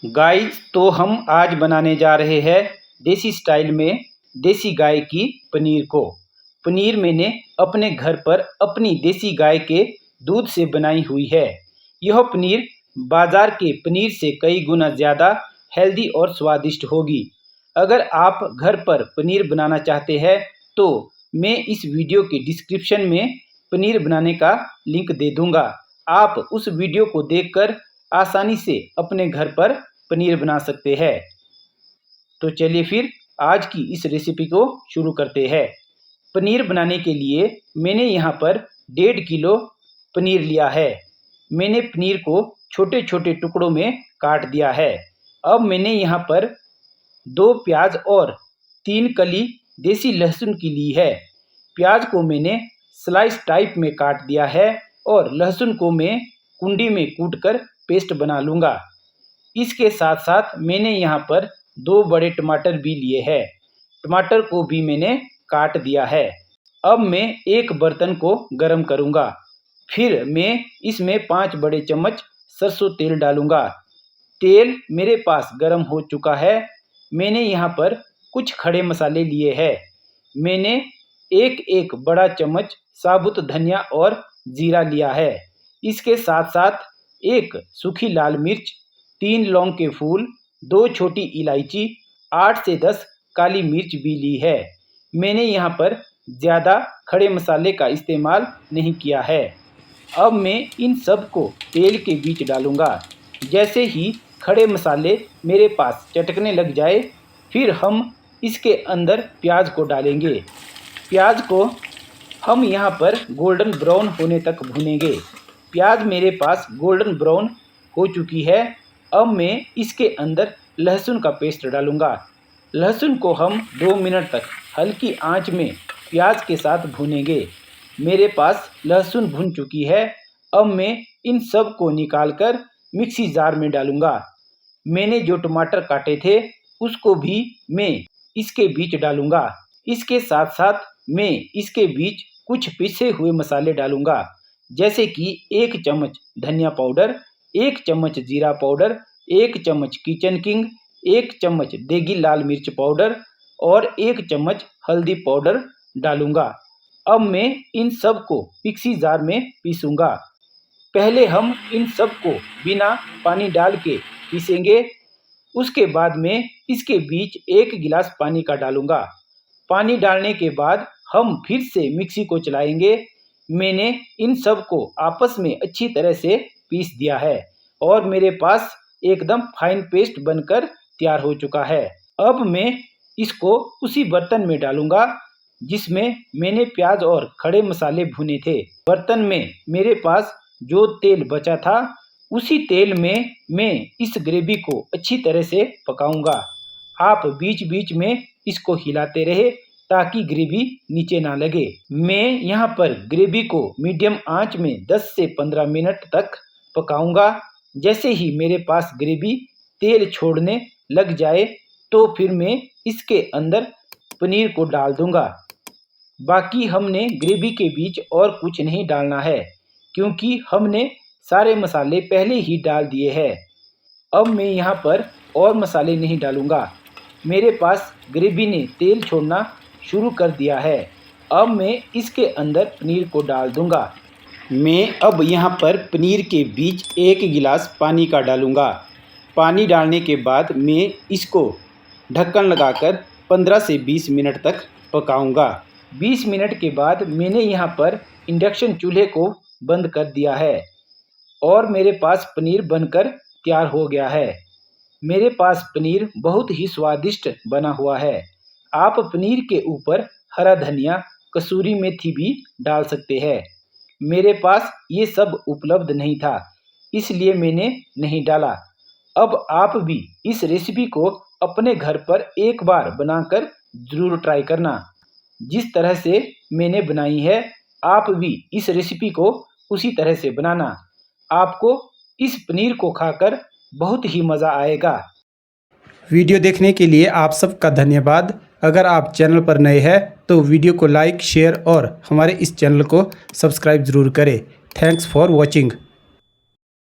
Guys, तो हम आज बनाने जा रहे हैं देसी स्टाइल में देसी गाय की पनीर को। पनीर मैंने अपने घर पर अपनी देसी गाय के दूध से बनाई हुई है। यह पनीर बाजार के पनीर से कई गुना ज़्यादा हेल्दी और स्वादिष्ट होगी। अगर आप घर पर पनीर बनाना चाहते हैं तो मैं इस वीडियो के डिस्क्रिप्शन में पनीर बनाने का लिंक दे दूंगा। आप उस वीडियो को देखकर आसानी से अपने घर पर पनीर बना सकते हैं। तो चलिए फिर आज की इस रेसिपी को शुरू करते हैं। पनीर बनाने के लिए मैंने यहाँ पर 1.5 किलो पनीर लिया है। मैंने पनीर को छोटे छोटे टुकड़ों में काट दिया है। अब मैंने यहाँ पर 2 प्याज और 3 कली देसी लहसुन की ली है। प्याज को मैंने स्लाइस टाइप में काट दिया है और लहसुन को मैं कुंडी में कूटकर पेस्ट बना लूँगा। इसके साथ साथ मैंने यहाँ पर 2 बड़े टमाटर भी लिए हैं। टमाटर को भी मैंने काट दिया है। अब मैं एक बर्तन को गरम करूँगा। फिर मैं इसमें 5 बड़े चम्मच सरसों तेल डालूँगा। तेल मेरे पास गरम हो चुका है। मैंने यहाँ पर कुछ खड़े मसाले लिए हैं। मैंने एक बड़ा चम्मच साबुत धनिया और जीरा लिया है। इसके साथ साथ 1 सूखी लाल मिर्च, 3 लौंग के फूल, 2 छोटी इलायची, 8 से 10 काली मिर्च भी ली है। मैंने यहाँ पर ज़्यादा खड़े मसाले का इस्तेमाल नहीं किया है। अब मैं इन सब को तेल के बीच डालूँगा। जैसे ही खड़े मसाले मेरे पास चटकने लग जाए, फिर हम इसके अंदर प्याज को डालेंगे। प्याज को हम यहाँ पर गोल्डन ब्राउन होने तक भूनेंगे। प्याज मेरे पास गोल्डन ब्राउन हो चुकी है। अब मैं इसके अंदर लहसुन का पेस्ट डालूँगा। लहसुन को हम 2 मिनट तक हल्की आंच में प्याज के साथ भूनेंगे। मेरे पास लहसुन भुन चुकी है। अब मैं इन सब को निकालकर मिक्सी जार में डालूँगा। मैंने जो टमाटर काटे थे उसको भी मैं इसके बीच डालूँगा। इसके साथ साथ मैं इसके बीच कुछ पिसे हुए मसाले डालूँगा, जैसे कि 1 चम्मच धनिया पाउडर, 1 चम्मच जीरा पाउडर, 1 चम्मच किचन किंग, 1 चम्मच देगी लाल मिर्च पाउडर और 1 चम्मच हल्दी पाउडर डालूँगा। अब मैं इन सब को मिक्सी जार में पीसूँगा। पहले हम इन सब को बिना पानी डाल के पीसेंगे। उसके बाद मैं इसके बीच 1 गिलास पानी का डालूँगा। पानी डालने के बाद हम फिर से मिक्सी को चलाएंगे। मैंने इन सब को आपस में अच्छी तरह से पीस दिया है और मेरे पास एकदम फाइन पेस्ट बनकर तैयार हो चुका है। अब मैं इसको उसी बर्तन में डालूँगा जिसमें मैंने प्याज और खड़े मसाले भुने थे। बर्तन में मेरे पास जो तेल बचा था उसी तेल में मैं इस ग्रेवी को अच्छी तरह से पकाऊँगा। आप बीच बीच में इसको हिलाते रहे ताकि ग्रेवी नीचे ना लगे। मैं यहाँ पर ग्रेवी को मीडियम आंच में 10 से 15 मिनट तक पकाऊंगा। जैसे ही मेरे पास ग्रेवी तेल छोड़ने लग जाए तो फिर मैं इसके अंदर पनीर को डाल दूंगा। बाकी हमने ग्रेवी के बीच और कुछ नहीं डालना है क्योंकि हमने सारे मसाले पहले ही डाल दिए हैं। अब मैं यहाँ पर और मसाले नहीं डालूंगा। मेरे पास ग्रेवी ने तेल छोड़ना शुरू कर दिया है। अब मैं इसके अंदर पनीर को डाल दूंगा। मैं अब यहाँ पर पनीर के बीच 1 गिलास पानी का डालूंगा। पानी डालने के बाद मैं इसको ढक्कन लगाकर 15 से 20 मिनट तक पकाऊंगा। 20 मिनट के बाद मैंने यहाँ पर इंडक्शन चूल्हे को बंद कर दिया है और मेरे पास पनीर बनकर तैयार हो गया है। मेरे पास पनीर बहुत ही स्वादिष्ट बना हुआ है। आप पनीर के ऊपर हरा धनिया, कसूरी मेथी भी डाल सकते हैं। मेरे पास ये सब उपलब्ध नहीं था, इसलिए मैंने नहीं डाला। अब आप भी इस रेसिपी को अपने घर पर एक बार बनाकर ज़रूर ट्राई करना। जिस तरह से मैंने बनाई है, आप भी इस रेसिपी को उसी तरह से बनाना। आपको इस पनीर को खाकर बहुत ही मज़ा आएगा। वीडियो देखने के लिए आप सबका धन्यवाद। अगर आप चैनल पर नए हैं तो वीडियो को लाइक, शेयर और हमारे इस चैनल को सब्सक्राइब ज़रूर करें। Thanks for watching.